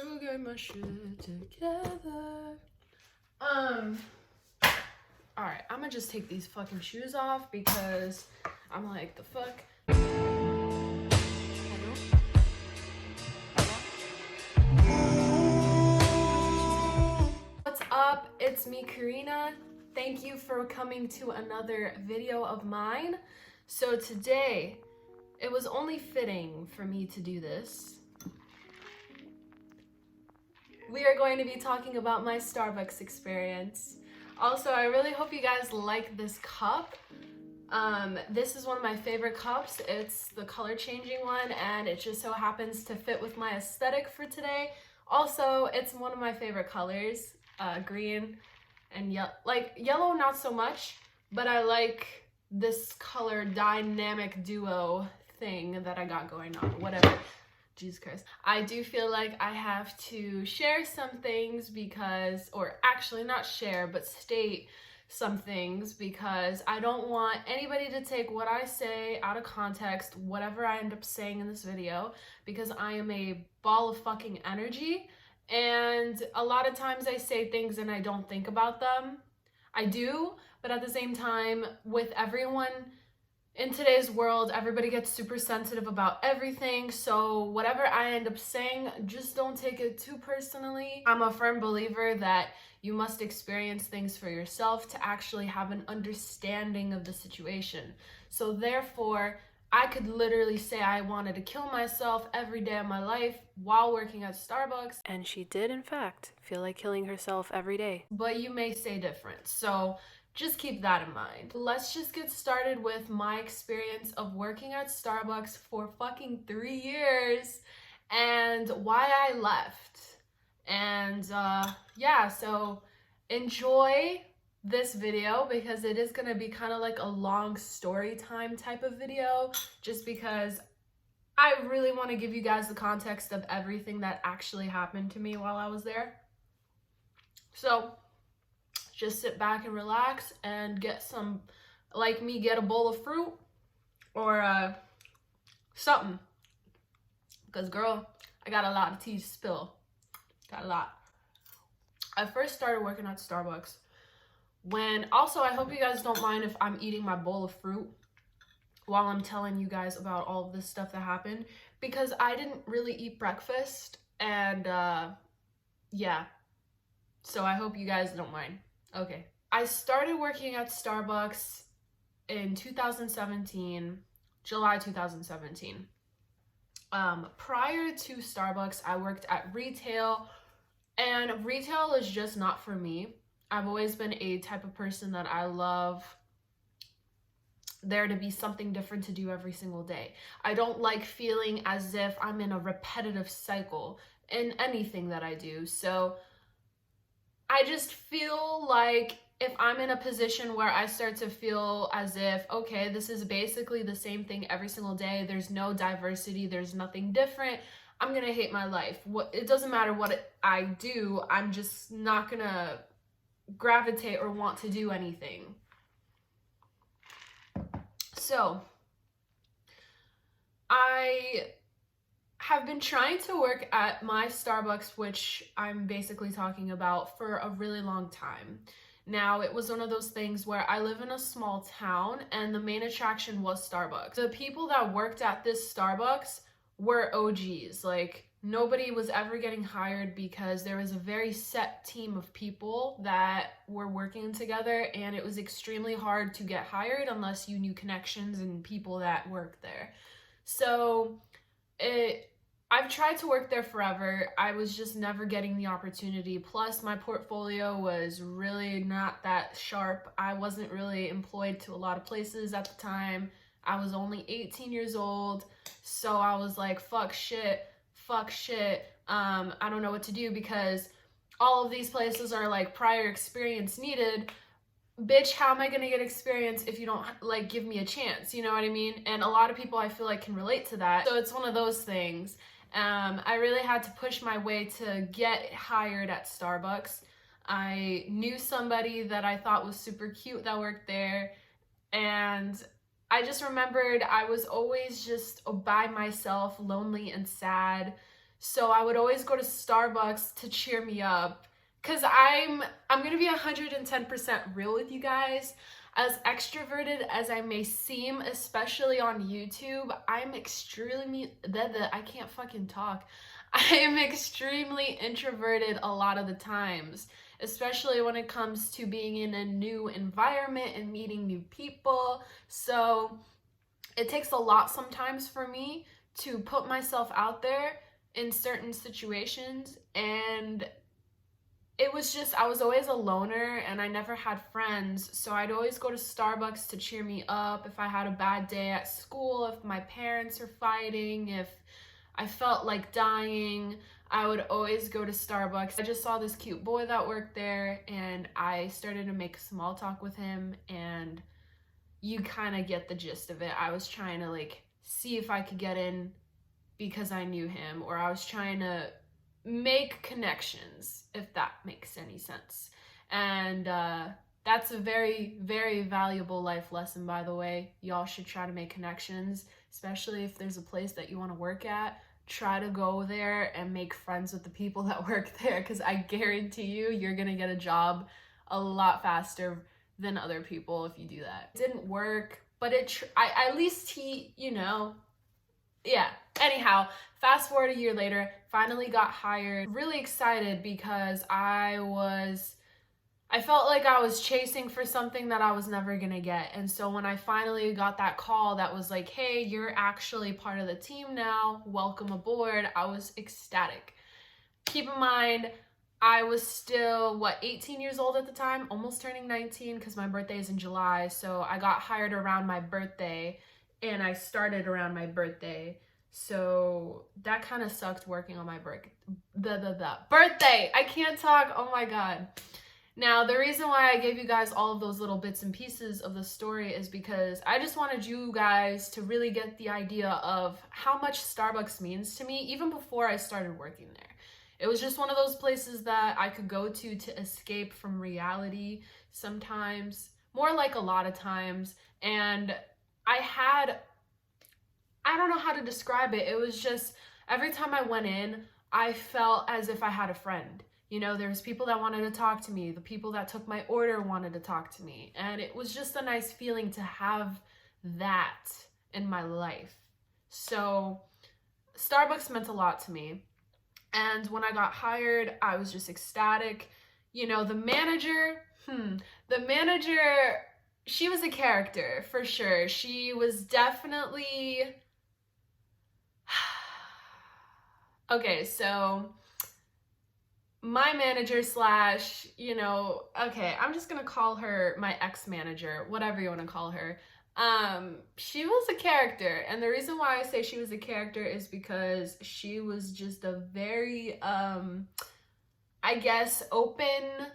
to get my shit together. Alright, I'm gonna just take these fucking shoes off because I'm like, the fuck? What's up? It's me, Karina. Thank you for coming to another video of mine. So today, it was only fitting for me to do this. We are going to be talking about my Starbucks experience. Also, I really hope you guys like this cup. This is one of my favorite cups. It's the color changing one, and it just so happens to fit with my aesthetic for today. Also, it's one of my favorite colors, green and yellow. Like yellow, not so much, but I like this color dynamic duo thing that I got going on. Whatever. Jesus Christ. I do feel like I have to share some things because, or actually not share, but state some things because I don't want anybody to take what I say out of context, whatever I end up saying in this video, because I am a ball of fucking energy. And a lot of times I say things and I don't think about them. I do, but at the same time, with everyone in today's world, everybody gets super sensitive about everything, so whatever I end up saying, just don't take it too personally. I'm a firm believer that you must experience things for yourself to actually have an understanding of the situation. So therefore, I could literally say I wanted to kill myself every day of my life while working at Starbucks. And she did, in fact, feel like killing herself every day. But you may say different, so just keep that in mind. Let's just get started with my experience of working at Starbucks for fucking 3 years and why I left. And yeah, so enjoy this video because it is gonna be kind of like a long story time type of video, just because I really want to give you guys the context of everything that actually happened to me while I was there. So just sit back and relax and get some, like me, get a bowl of fruit or something. Because girl, I got a lot of tea to spill. Got a lot. I first started working at Starbucks when, also I hope you guys don't mind if I'm eating my bowl of fruit while I'm telling you guys about all of this stuff that happened, because I didn't really eat breakfast and yeah, so I hope you guys don't mind. Okay, I started working at Starbucks in 2017, July 2017. Prior to Starbucks, I worked at retail, and retail is just not for me. I've always been a type of person that I love there to be something different to do every single day. I don't like feeling as if I'm in a repetitive cycle in anything that I do. So I just feel like if I'm in a position where I start to feel as if, okay, this is basically the same thing every single day, there's no diversity, there's nothing different, I'm gonna hate my life. It doesn't matter what I do, I'm just not gonna gravitate or want to do anything. So I have been trying to work at my Starbucks, which I'm basically talking about, for a really long time. Now, it was one of those things where I live in a small town and the main attraction was Starbucks. The people that worked at this Starbucks were OGs. Like, nobody was ever getting hired because there was a very set team of people that were working together, and it was extremely hard to get hired unless you knew connections and people that worked there. So I've tried to work there forever. I was just never getting the opportunity. Plus, my portfolio was really not that sharp. I wasn't really employed to a lot of places at the time. I was only 18 years old. So I was like, fuck shit. I don't know what to do because all of these places are like prior experience needed. Bitch, how am I gonna get experience if you don't like give me a chance? You know what I mean? And a lot of people I feel like can relate to that. So it's one of those things. I really had to push my way to get hired at Starbucks. I knew somebody that I thought was super cute that worked there, and I just remembered I was always just by myself, lonely and sad. So I would always go to Starbucks to cheer me up. Cause I'm gonna be 110% real with you guys. As extroverted as I may seem, especially on YouTube, I'm extremely I can't fucking talk. I am extremely introverted a lot of the times, especially when it comes to being in a new environment and meeting new people. So it takes a lot sometimes for me to put myself out there in certain situations, and it was just, I was always a loner and I never had friends, so I'd always go to Starbucks to cheer me up if I had a bad day at school, if my parents are fighting, if I felt like dying. I would always go to Starbucks. I just saw this cute boy that worked there and I started to make small talk with him, and you kind of get the gist of it. I was trying to like see if I could get in because I knew him, or I was trying to make connections, if that makes any sense. And that's a very, very valuable life lesson, by the way. Y'all should try to make connections, especially if there's a place that you want to work at. Try to go there and make friends with the people that work there, because I guarantee you, you're gonna get a job a lot faster than other people if you do that. It didn't work, but at least he, yeah. Anyhow, fast forward a year later, finally got hired. Really excited because I felt like I was chasing for something that I was never gonna get. And so when I finally got that call that was like, hey, you're actually part of the team now, welcome aboard, I was ecstatic. Keep in mind, I was still, 18 years old at the time, almost turning 19 because my birthday is in July. So I got hired around my birthday and I started around my birthday. So that kind of sucked working on my birthday. I can't talk. Oh my God. Now, the reason why I gave you guys all of those little bits and pieces of the story is because I just wanted you guys to really get the idea of how much Starbucks means to me, even before I started working there. It was just one of those places that I could go to escape from reality sometimes, more like a lot of times. And I don't know how to describe it. It was just, every time I went in, I felt as if I had a friend. There's people that wanted to talk to me. The people that took my order wanted to talk to me. And it was just a nice feeling to have that in my life. So Starbucks meant a lot to me. And when I got hired, I was just ecstatic. The manager, she was a character for sure. She was definitely, okay, so my manager slash, okay, I'm just gonna call her my ex-manager, whatever you want to call her. She was a character, and the reason why I say she was a character is because she was just a very, I guess, open.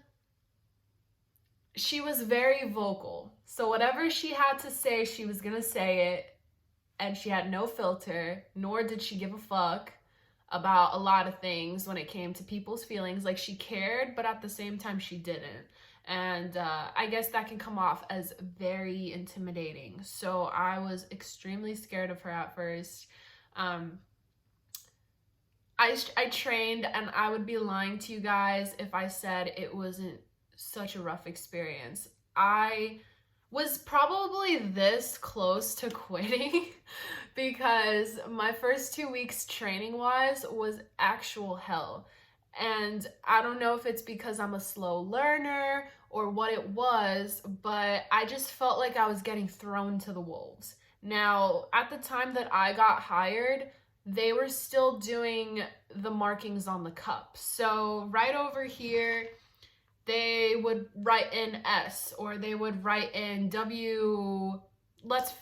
She was very vocal. So whatever she had to say, she was gonna say it, and she had no filter, nor did she give a fuck about a lot of things when it came to people's feelings. Like, she cared, but at the same time she didn't. And I guess that can come off as very intimidating. So I was extremely scared of her at first. I trained, and I would be lying to you guys if I said it wasn't such a rough experience. I was probably this close to quitting because my first 2 weeks training wise was actual hell. And I don't know if it's because I'm a slow learner or what it was, but I just felt like I was getting thrown to the wolves. Now, at the time that I got hired, they were still doing the markings on the cup. So right over here, they would write in S, or they would write in W. What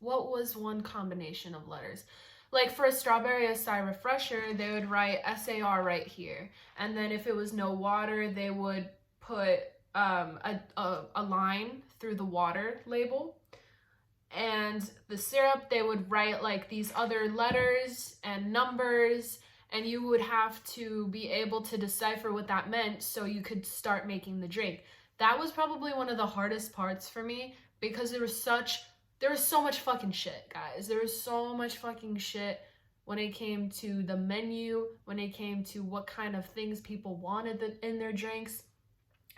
was one combination of letters? Like for a strawberry acai refresher, they would write SAR right here. And then if it was no water, they would put a line through the water label. And the syrup, they would write like these other letters and numbers, and you would have to be able to decipher what that meant so you could start making the drink. That was probably one of the hardest parts for me because there was so much fucking shit, guys. There was so much fucking shit when it came to the menu, when it came to what kind of things people wanted in their drinks.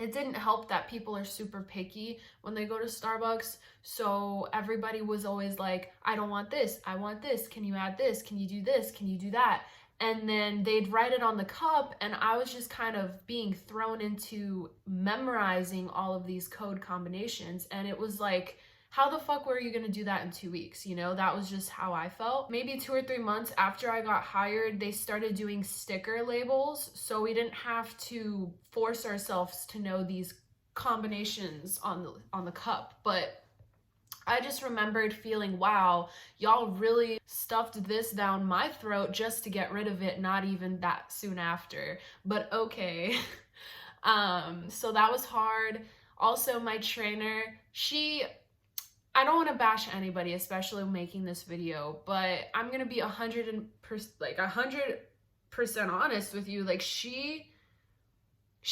It didn't help that people are super picky when they go to Starbucks. So everybody was always like, I don't want this. I want this. Can you add this? Can you do this? Can you do that? And then they'd write it on the cup, and I was just kind of being thrown into memorizing all of these code combinations. And it was like, how the fuck were you gonna do that in 2 weeks? You know, that was just how I felt. Maybe 2 or 3 months after I got hired, they started doing sticker labels, so we didn't have to force ourselves to know these combinations on the cup. But I just remembered feeling, wow, y'all really stuffed this down my throat just to get rid of it, not even that soon after. But okay. So that was hard. Also, my trainer, I don't want to bash anybody, especially making this video, but I'm gonna be 100% honest with you. Like, she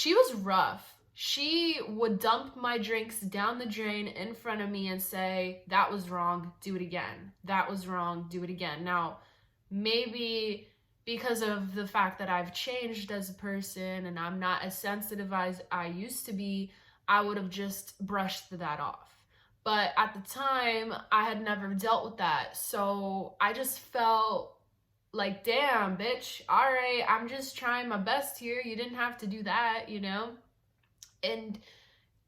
was rough. She would dump my drinks down the drain in front of me and say, that was wrong, do it again. That was wrong, do it again. Now, maybe because of the fact that I've changed as a person and I'm not as sensitive as I used to be, I would have just brushed that off. But at the time, I had never dealt with that. So I just felt like, damn, bitch, all right, I'm just trying my best here. You didn't have to do that, you know? And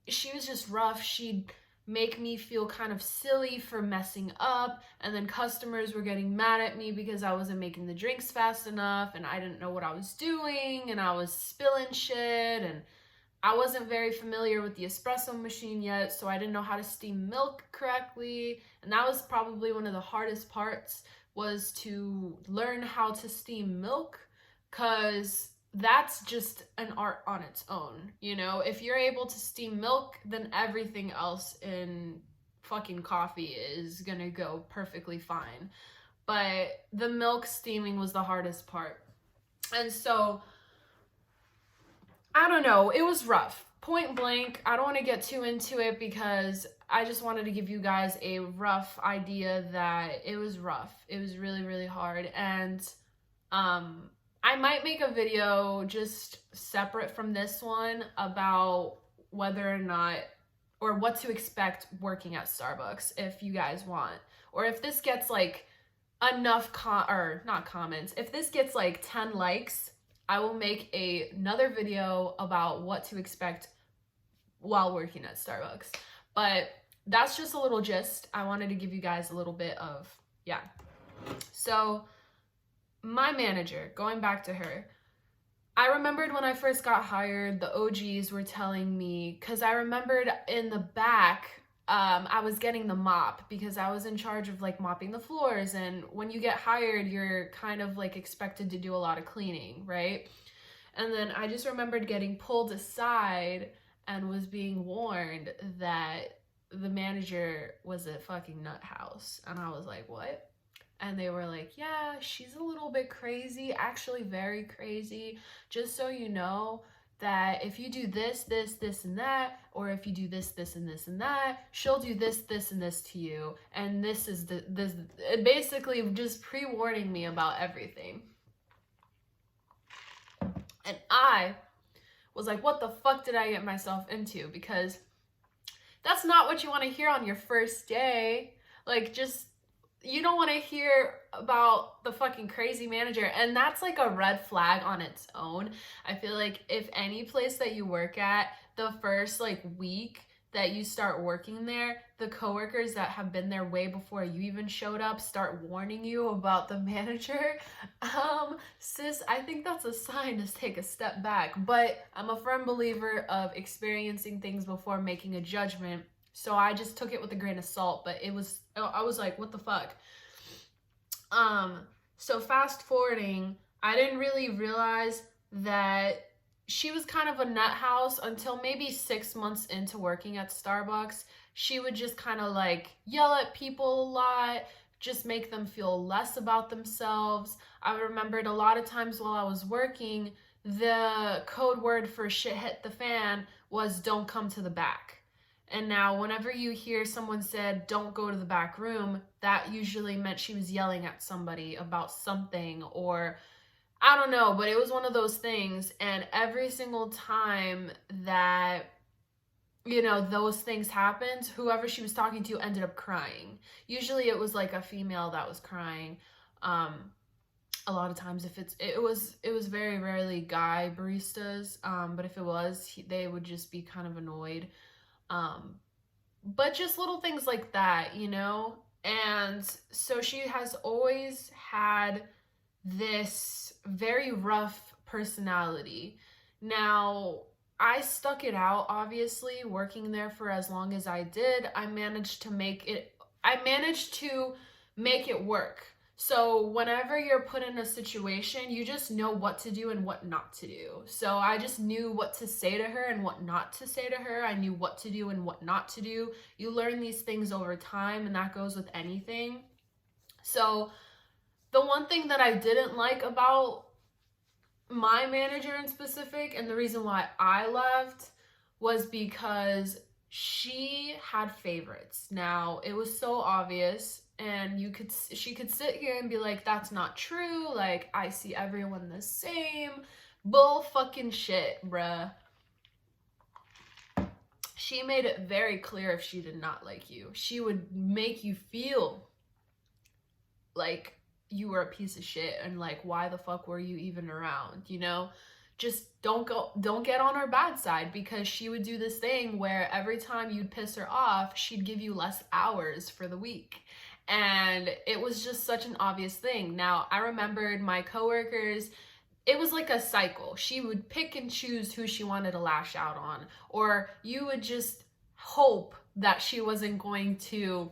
she was just rough. She'd make me feel kind of silly for messing up, and then customers were getting mad at me because I wasn't making the drinks fast enough and I didn't know what I was doing, and I was spilling shit, and I wasn't very familiar with the espresso machine yet, so I didn't know how to steam milk correctly. And that was probably one of the hardest parts, was to learn how to steam milk, because that's just an art on its own. You know, if you're able to steam milk, then everything else in fucking coffee is gonna go perfectly fine. But the milk steaming was the hardest part. And so, I don't know, it was rough. Point blank, I don't want to get too into it because I just wanted to give you guys a rough idea that it was rough. It was really, really hard. And I might make a video just separate from this one about whether or not, or what to expect working at Starbucks, if you guys want. Or if this gets like enough if this gets like 10 likes, I will make another video about what to expect while working at Starbucks. But that's just a little gist. I wanted to give you guys a little bit of, yeah. So my manager, going back to her, I remembered when I first got hired, the OGs were telling me, because I remembered in the back, I was getting the mop because I was in charge of like mopping the floors. And when you get hired, you're kind of like expected to do a lot of cleaning, right? And then I just remembered getting pulled aside and was being warned that the manager was a fucking nut house. And I was like, what? And they were like, yeah, she's a little bit crazy, actually very crazy. Just so you know that if you do this, this, this, and that, or if you do this, this, and this, and that, she'll do this, this, and this to you. And this is this, basically just pre-warning me about everything. And I was like, what the fuck did I get myself into? Because that's not what you want to hear on your first day. Like, just, you don't want to hear about the fucking crazy manager. And that's like a red flag on its own. I feel like if any place that you work at, the first like week that you start working there, the coworkers that have been there way before you even showed up start warning you about the manager, sis, I think that's a sign to take a step back. But I'm a firm believer of experiencing things before making a judgment. So I just took it with a grain of salt, but I was like, what the fuck? So fast forwarding, I didn't really realize that she was kind of a nut house until maybe 6 months into working at Starbucks. She would just kind of like yell at people a lot, just make them feel less about themselves. I remembered a lot of times while I was working, the code word for shit hit the fan was don't come to the back. And now whenever you hear someone said, don't go to the back room, that usually meant she was yelling at somebody about something, or I don't know, but it was one of those things. And every single time that, you know, those things happened, whoever she was talking to ended up crying. Usually it was like a female that was crying. A lot of times if it was very rarely guy baristas, but if it was, they would just be kind of annoyed. But just little things like that, you know? And so she has always had this very rough personality. Now, I stuck it out, obviously, working there for as long as I did. I managed to make it work. So whenever you're put in a situation, you just know what to do and what not to do. So I just knew what to say to her and what not to say to her. I knew what to do and what not to do. You learn these things over time, and that goes with anything. So the one thing that I didn't like about my manager in specific, and the reason why I left, was because she had favorites. Now, it was so obvious, and she could sit here and be like, that's not true, like, I see everyone the same. Bull fucking shit, bruh. She made it very clear if she did not like you. She would make you feel like you were a piece of shit, and like, why the fuck were you even around, you know? Just don't get on her bad side, because she would do this thing where every time you'd piss her off, she'd give you less hours for the week. And it was just such an obvious thing. Now, I remembered my coworkers, it was like a cycle. She would pick and choose who she wanted to lash out on, or you would just hope that she wasn't going to,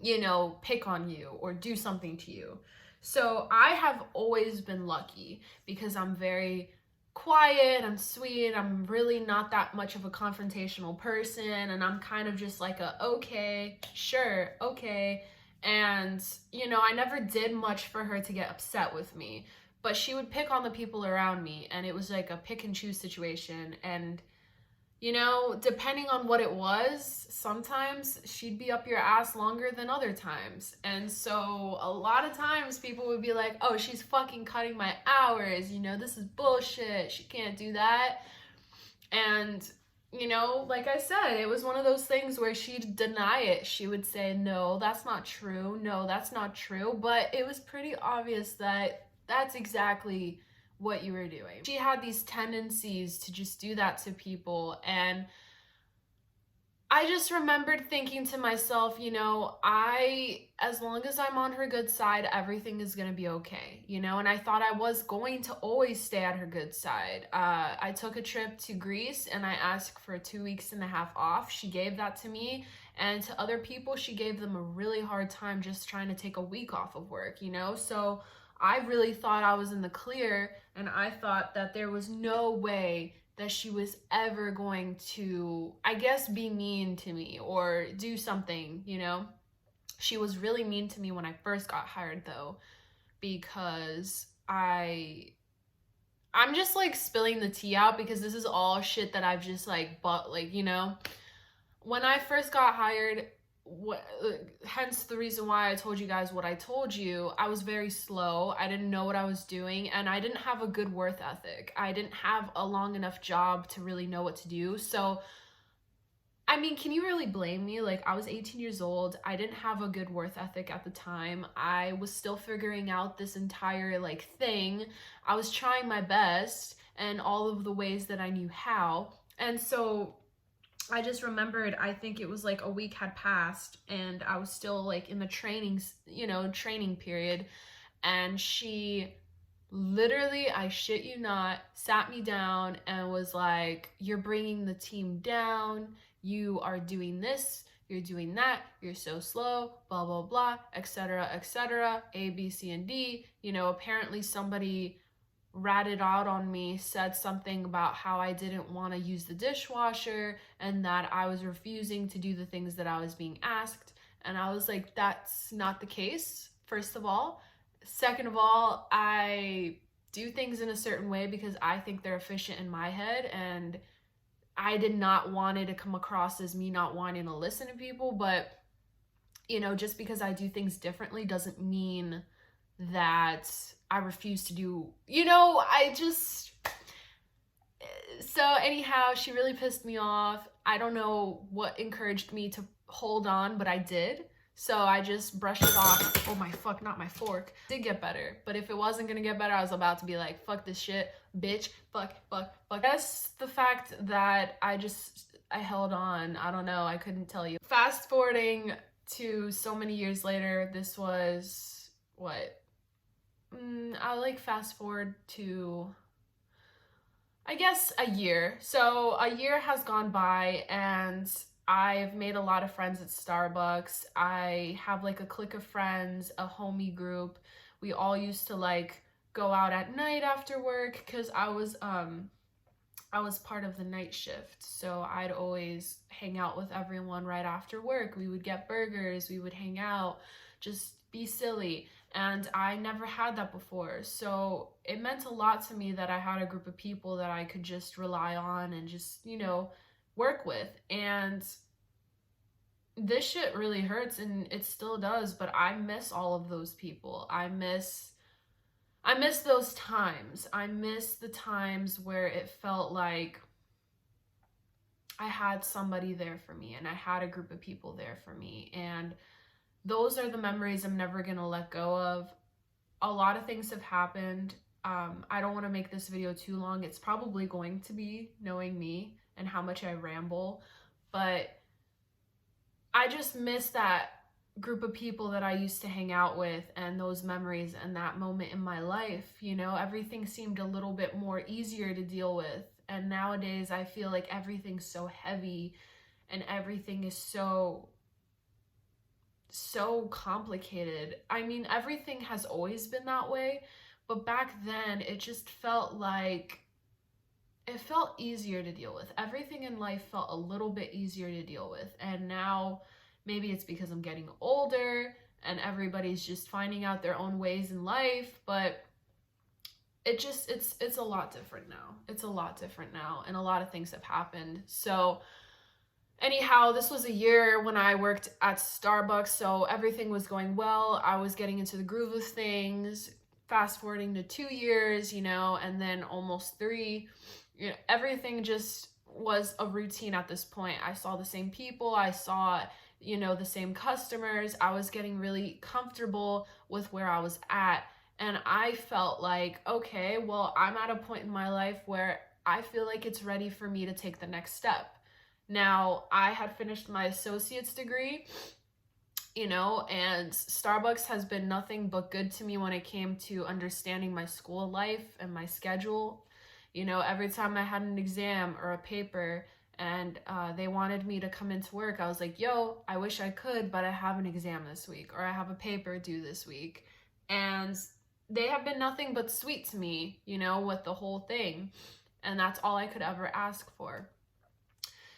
you know, pick on you or do something to you. So I have always been lucky because I'm very quiet, I'm sweet, I'm really not that much of a confrontational person, and I'm kind of just like a, okay, sure, okay. And, you know, I never did much for her to get upset with me, but she would pick on the people around me, and it was like a pick and choose situation. And, you know, depending on what it was, sometimes she'd be up your ass longer than other times. And so a lot of times people would be like, oh, she's fucking cutting my hours, you know, this is bullshit, she can't do that. And, you know, like I said, it was one of those things where she'd deny it. She would say, no, that's not true, no, that's not true. But it was pretty obvious that that's exactly what you were doing. She had these tendencies to just do that to people, and I just remembered thinking to myself, you know, as long as I'm on her good side, everything is gonna be okay, you know. And I thought I was going to always stay at her good side. I took a trip to Greece, and I asked for 2.5 weeks off. She gave that to me, and to other people, she gave them a really hard time just trying to take a week off of work, you know. So I really thought I was in the clear, and I thought that there was no way that she was ever going to, I guess, be mean to me or do something, you know? She was really mean to me when I first got hired, though, because I'm just like spilling the tea out, because this is all shit that I've just like bought, like, you know? When I first got hired, hence the reason why I told you guys what I told you, I was very slow. I didn't know what I was doing, and I didn't have a good work ethic. I didn't have a long enough job to really know what to do. So, I mean, can you really blame me? Like, I was 18 years old. I didn't have a good work ethic at the time. I was still figuring out this entire like thing. I was trying my best and all of the ways that I knew how. And so I just remembered, I think it was like a week had passed, and I was still like in the training period. And she literally, I shit you not, sat me down and was like, you're bringing the team down. You are doing this, you're doing that, you're so slow, blah, blah, blah, etc., etc., A, B, C, and D. You know, apparently somebody ratted out on me, said something about how I didn't want to use the dishwasher and that I was refusing to do the things that I was being asked. And I was like, that's not the case, first of all. Second of all, I do things in a certain way because I think they're efficient in my head, and I did not want it to come across as me not wanting to listen to people, but you know, just because I do things differently doesn't mean that I refuse to do, you know, so anyhow, she really pissed me off. I don't know what encouraged me to hold on, but I did. So I just brushed it off. Oh my fuck, not my fork. It did get better. But if it wasn't gonna get better, I was about to be like, fuck this shit, bitch, fuck. That's the fact that I held on. I don't know, I couldn't tell you. Fast forwarding to so many years later, this was what? I like fast forward to, I guess, a year. So a year has gone by and I've made a lot of friends at Starbucks. I have like a clique of friends, a homie group. We all used to like go out at night after work because I was part of the night shift. So I'd always hang out with everyone right after work. We would get burgers, we would hang out, just be silly. And I never had that before. So it meant a lot to me that I had a group of people that I could just rely on and just, you know, work with. And this shit really hurts, and it still does, but I miss all of those people. I miss those times. I miss the times where it felt like I had somebody there for me and I had a group of people there for me. And those are the memories I'm never gonna let go of. A lot of things have happened. I don't want to make this video too long. It's probably going to be, knowing me and how much I ramble, but I just miss that group of people that I used to hang out with and those memories and that moment in my life. You know, everything seemed a little bit more easier to deal with. And nowadays I feel like everything's so heavy and everything is so complicated. I mean, everything has always been that way, but back then it just felt like it felt easier to deal with. Everything in life felt a little bit easier to deal with. And now maybe it's because I'm getting older and everybody's just finding out their own ways in life, but it's a lot different now. It's a lot different now, and a lot of things have happened. So anyhow, this was a year when I worked at Starbucks, so everything was going well. I was getting into the groove of things. Fast forwarding to 2 years, you know, and then almost 3, you know, everything just was a routine at this point. I saw the same people. I saw, you know, the same customers. I was getting really comfortable with where I was at. And I felt like, okay, well, I'm at a point in my life where I feel like it's ready for me to take the next step. Now, I had finished my associate's degree, you know, and Starbucks has been nothing but good to me when it came to understanding my school life and my schedule. You know, every time I had an exam or a paper and they wanted me to come into work, I was like, yo, I wish I could, but I have an exam this week, or I have a paper due this week. And they have been nothing but sweet to me, you know, with the whole thing. And that's all I could ever ask for.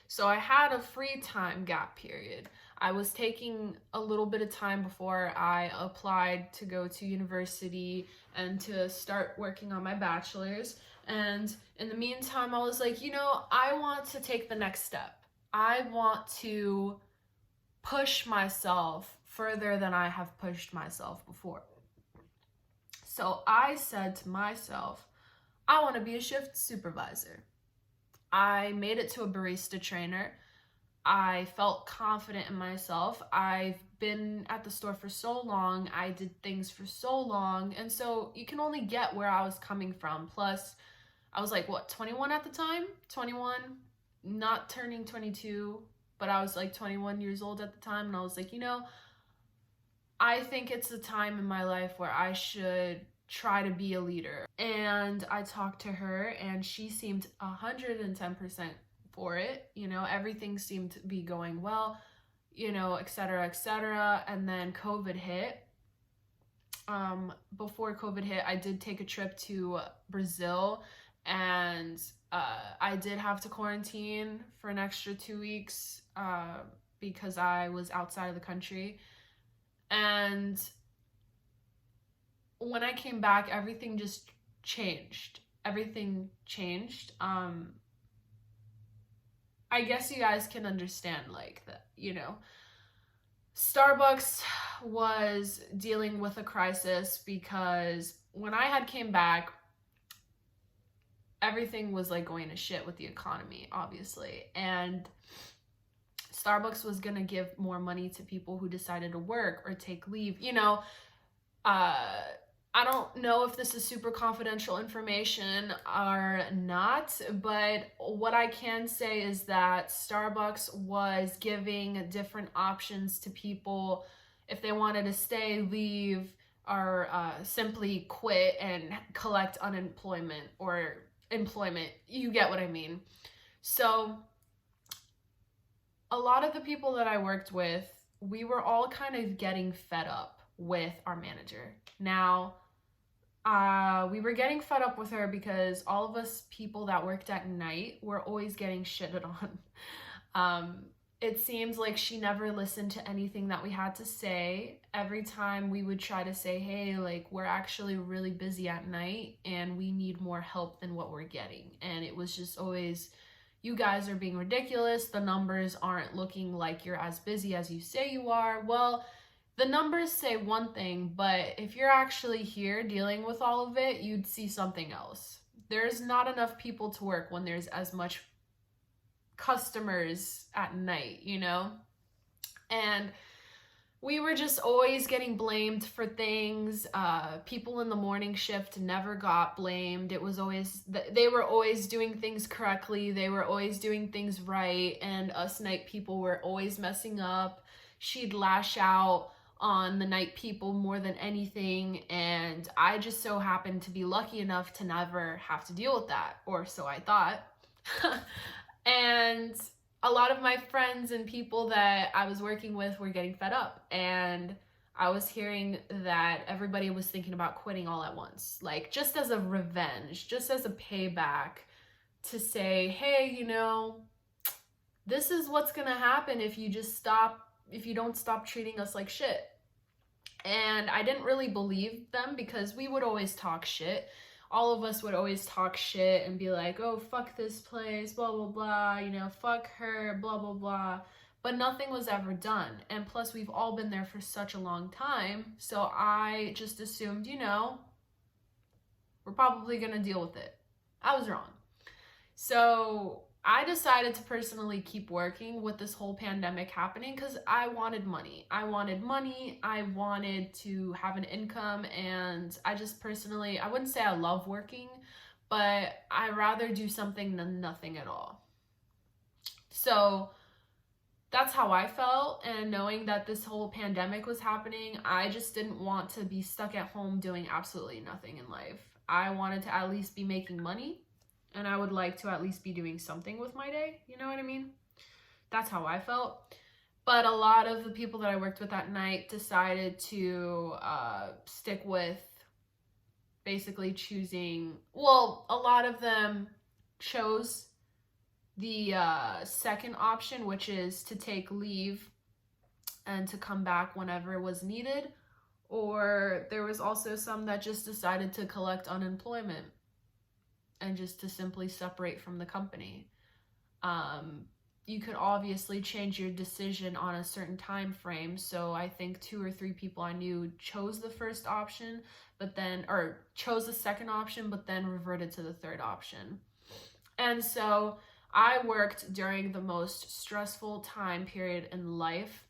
So I had a free time gap period. I was taking a little bit of time before I applied to go to university and to start working on my bachelor's. And in the meantime, I was like, you know, I want to take the next step. I want to push myself further than I have pushed myself before. So I said to myself, I want to be a shift supervisor. I made it to a barista trainer. I felt confident in myself. I've been at the store for so long. I did things for so long. And so you can only get where I was coming from. Plus, I was like, what, 21 at the time? 21, not turning 22, but I was like 21 years old at the time. And I was like, you know, I think it's a time in my life where I should try to be a leader. And I talked to her and she seemed 110% for it. You know, everything seemed to be going well, you know, et cetera, et cetera. And then COVID hit. Before COVID hit, I did take a trip to Brazil, and I did have to quarantine for an extra 2 weeks because I was outside of the country. And when I came back, everything just changed. Everything changed. I guess you guys can understand, like, that, you know, Starbucks was dealing with a crisis because when I had came back, everything was like going to shit with the economy, obviously. And Starbucks was going to give more money to people who decided to work or take leave. You know, I don't know if this is super confidential information or not, but what I can say is that Starbucks was giving different options to people if they wanted to stay, leave, or simply quit and collect unemployment or employment. You get what I mean. So a lot of the people that I worked with, we were all kind of getting fed up with our manager. Now, we were getting fed up with her because all of us people that worked at night were always getting shitted on. It seems like she never listened to anything that we had to say. Every time we would try to say, hey, like, we're actually really busy at night and we need more help than what we're getting. And it was just always, you guys are being ridiculous. The numbers aren't looking like you're as busy as you say you are. Well, the numbers say one thing, but if you're actually here dealing with all of it, you'd see something else. There's not enough people to work when there's as much customers at night, you know? And we were just always getting blamed for things. People in the morning shift never got blamed. It was always, they were always doing things correctly. They were always doing things right. And us night people were always messing up. She'd lash out on the night people more than anything. And I just so happened to be lucky enough to never have to deal with that, or so I thought. And a lot of my friends and people that I was working with were getting fed up, and I was hearing that everybody was thinking about quitting all at once, like just as a revenge, just as a payback to say, hey, you know, this is what's gonna happen if you don't stop treating us like shit. And I didn't really believe them because we would always talk shit. All of us would always talk shit and be like, oh, fuck this place, blah, blah, blah, you know, fuck her, blah, blah, blah. But nothing was ever done. And plus, we've all been there for such a long time. So I just assumed, you know, we're probably going to deal with it. I was wrong. So I decided to personally keep working with this whole pandemic happening because I wanted money. I wanted to have an income, and I just personally, I wouldn't say I love working, but I rather do something than nothing at all. So that's how I felt, and knowing that this whole pandemic was happening, I just didn't want to be stuck at home doing absolutely nothing in life. I wanted to at least be making money. And I would like to at least be doing something with my day. You know what I mean? That's how I felt. But a lot of the people that I worked with at night decided to stick with basically choosing, well, a lot of them chose the second option, which is to take leave and to come back whenever was needed. Or there was also some that just decided to collect unemployment and just to simply separate from the company. You could obviously change your decision on a certain time frame. So I think 2 or 3 people I knew chose the first option, or chose the second option, but then reverted to the third option. And so I worked during the most stressful time period in life,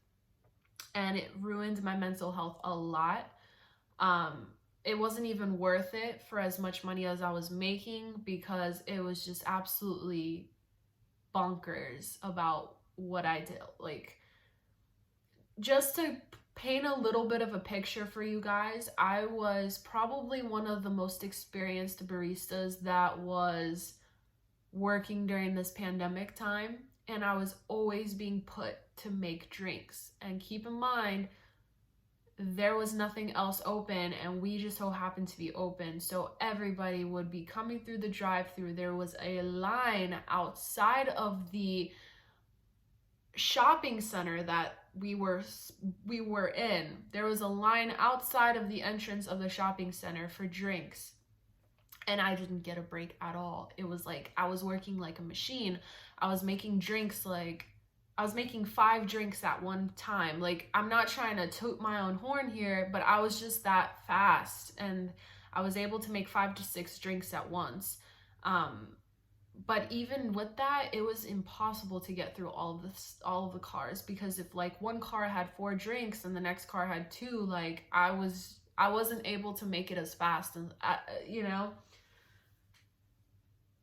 and it ruined my mental health a lot. It wasn't even worth it for as much money as I was making because it was just absolutely bonkers about what I did. Like, just to paint a little bit of a picture for you guys, I was probably one of the most experienced baristas that was working during this pandemic time, and I was always being put to make drinks. And keep in mind, there was nothing else open, and we just so happened to be open. So everybody would be coming through the drive-thru. There was a line outside of the shopping center that we were in. There was a line outside of the entrance of the shopping center for drinks. And I didn't get a break at all. It was like I was working like a machine. I was making drinks, like I was making 5 drinks at one time. Like, I'm not trying to toot my own horn here, but I was just that fast, and I was able to make 5 to 6 drinks at once. But even with that, it was impossible to get through all of the cars, because if like one car had 4 drinks and the next car had 2, like I wasn't able to make it as fast, and you know.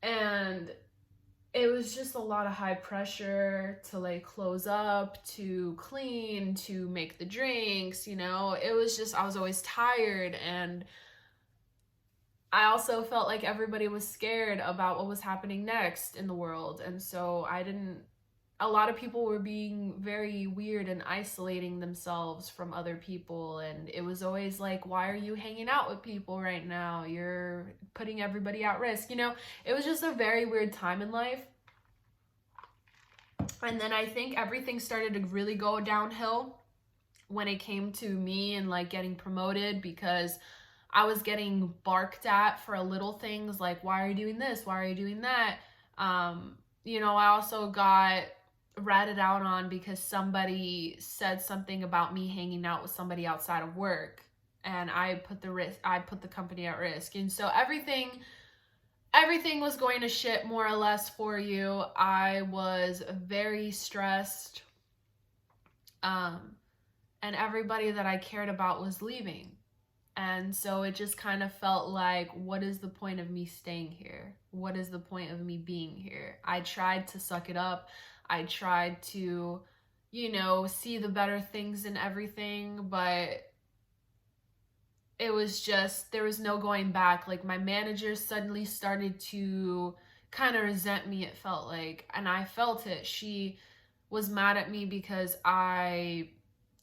And it was just a lot of high pressure to like close up, to clean, to make the drinks, you know. It was just, I was always tired, and I also felt like everybody was scared about what was happening next in the world. And so a lot of people were being very weird and isolating themselves from other people. And it was always like, why are you hanging out with people right now? You're putting everybody at risk. You know, it was just a very weird time in life. And then I think everything started to really go downhill when it came to me and like getting promoted, because I was getting barked at for little things like, why are you doing this? Why are you doing that? You know, I also got ratted out on because somebody said something about me hanging out with somebody outside of work, and I put the company at risk. And so everything was going to shit more or less for you. I was very stressed. And everybody that I cared about was leaving. And so it just kind of felt like, what is the point of me staying here? What is the point of me being here? I tried to suck it up. I tried to, you know, see the better things in everything, but it was just, there was no going back. Like, my manager suddenly started to kind of resent me, it felt like, and I felt it. She was mad at me because I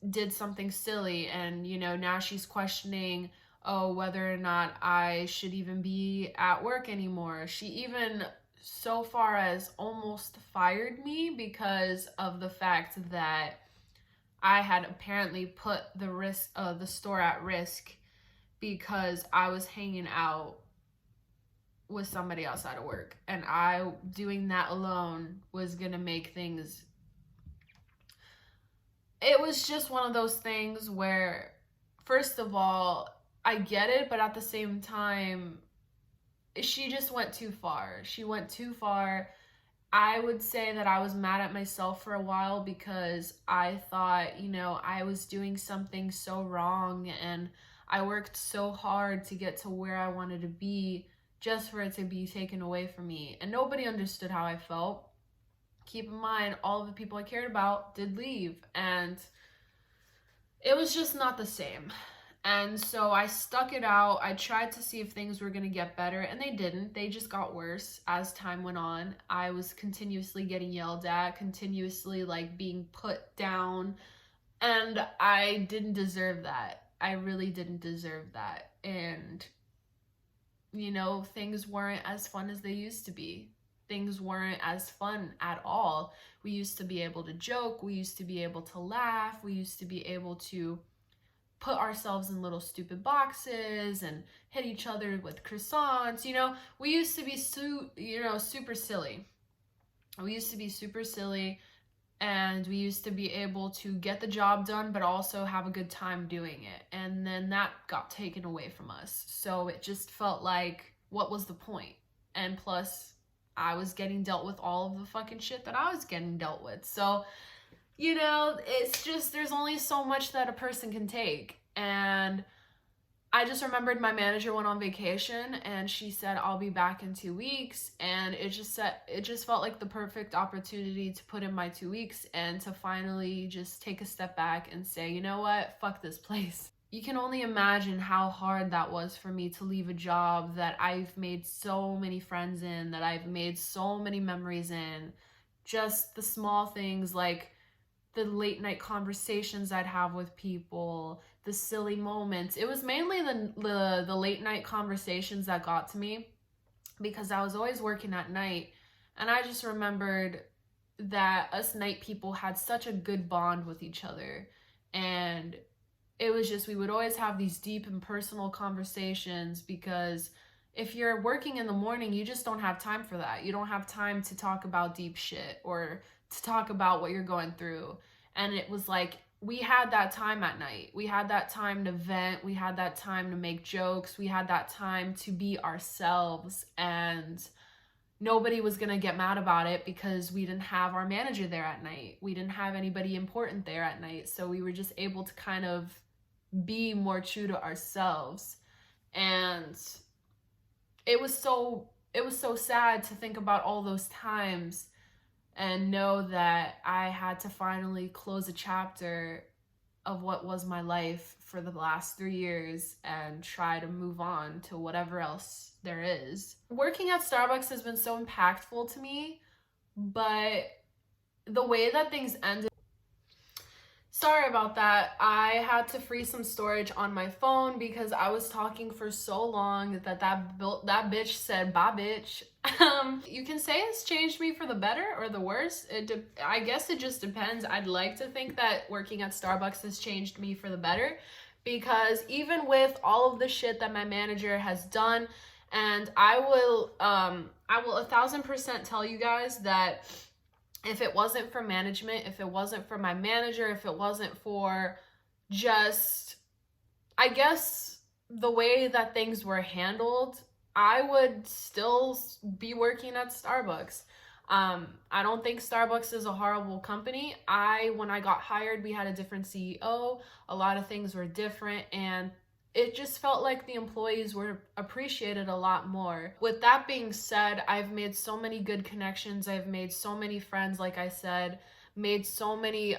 did something silly, and you know, now she's questioning, oh, whether or not I should even be at work anymore. She even so far as almost fired me because of the fact that I had apparently put the store at risk because I was hanging out with somebody outside of work, and I doing that alone was gonna make things. It was just one of those things where, first of all, I get it, but at the same time, she just went too far. She went too far. I would say that I was mad at myself for a while because I thought, you know, I was doing something so wrong, and I worked so hard to get to where I wanted to be just for it to be taken away from me. And nobody understood how I felt. Keep in mind, all of the people I cared about did leave, and it was just not the same. And so I stuck it out. I tried to see if things were going to get better, and they didn't. They just got worse as time went on. I was continuously getting yelled at, continuously like being put down, and I didn't deserve that. I really didn't deserve that. And, you know, things weren't as fun as they used to be. Things weren't as fun at all. We used to be able to joke. We used to be able to laugh. We used to be able to put ourselves in little stupid boxes and hit each other with croissants. You know, we used to be super silly. We used to be super silly, and we used to be able to get the job done, but also have a good time doing it. And then that got taken away from us. So it just felt like, what was the point? And plus, I was getting dealt with all of the fucking shit that I was getting dealt with. So, you know, it's just, there's only so much that a person can take. And I just remembered my manager went on vacation, and she said, I'll be back in 2 weeks. And it just felt like the perfect opportunity to put in my 2 weeks and to finally just take a step back and say, you know what, fuck this place. You can only imagine how hard that was for me to leave a job that I've made so many friends in, that I've made so many memories in. Just the small things like the late night conversations I'd have with people, the silly moments. It was mainly the late night conversations that got to me, because I was always working at night, and I just remembered that us night people had such a good bond with each other. And it was just, we would always have these deep and personal conversations because, if you're working in the morning, you just don't have time for that. You don't have time to talk about deep shit or to talk about what you're going through. And it was like, we had that time at night. We had that time to vent. We had that time to make jokes. We had that time to be ourselves. And nobody was going to get mad about it because we didn't have our manager there at night. We didn't have anybody important there at night. So we were just able to kind of be more true to ourselves. And it was so sad to think about all those times and know that I had to finally close a chapter of what was my life for the last 3 years and try to move on to whatever else there is. Working at Starbucks has been so impactful to me, but the way that things ended, sorry about that. I had to free some storage on my phone because I was talking for so long that bitch said, bye bitch. You can say it's changed me for the better or the worse. I guess it just depends. I'd like to think that working at Starbucks has changed me for the better, because even with all of the shit that my manager has done, and I will 1000% tell you guys that if it wasn't for management, if it wasn't for my manager, if it wasn't for just, I guess, the way that things were handled, I would still be working at Starbucks. I don't think Starbucks is a horrible company. When I got hired, we had a different CEO. A lot of things were different, and it just felt like the employees were appreciated a lot more. With that being said, I've made so many good connections. I've made so many friends, like I said, made so many,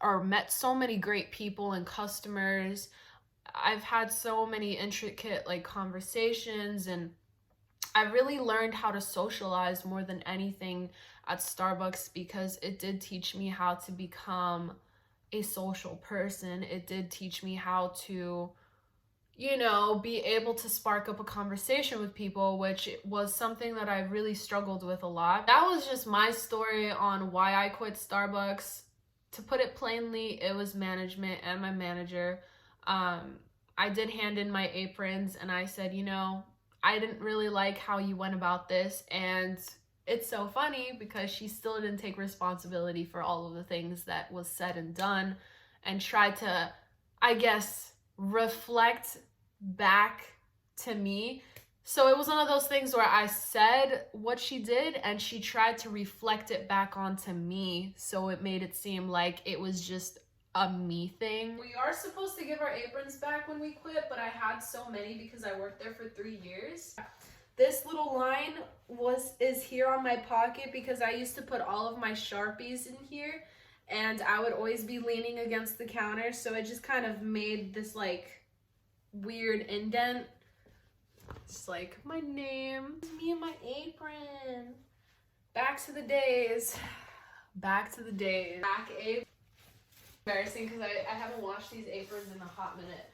or met so many great people and customers. I've had so many intricate conversations, and I really learned how to socialize more than anything at Starbucks, because it did teach me how to become a social person. It did teach me how to, be able to spark up a conversation with people, which was something that I really struggled with a lot. That was just my story on why I quit Starbucks. To put it plainly, it was management and my manager. I did hand in my aprons and I said, I didn't really like how you went about this. And it's so funny because she still didn't take responsibility for all of the things that was said and done, and tried to, I guess, reflect back to me. So it was one of those things where I said what she did and she tried to reflect it back onto me, so it made it seem like it was just a me thing. We are supposed to give our aprons back when we quit, but I had so many because I worked there for 3 years. This little line is here on my pocket because I used to put all of my Sharpies in here, and I would always be leaning against the counter, so it just kind of made this weird indent. It's my name, me and my apron. Back to the days. Embarrassing because I haven't washed these aprons in a hot minute.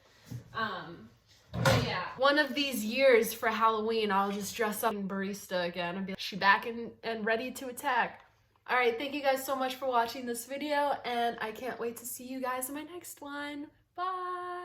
But yeah, one of these years for Halloween, I'll just dress up in barista again and be she back and ready to attack. All right, thank you guys so much for watching this video, and I can't wait to see you guys in my next one. Bye.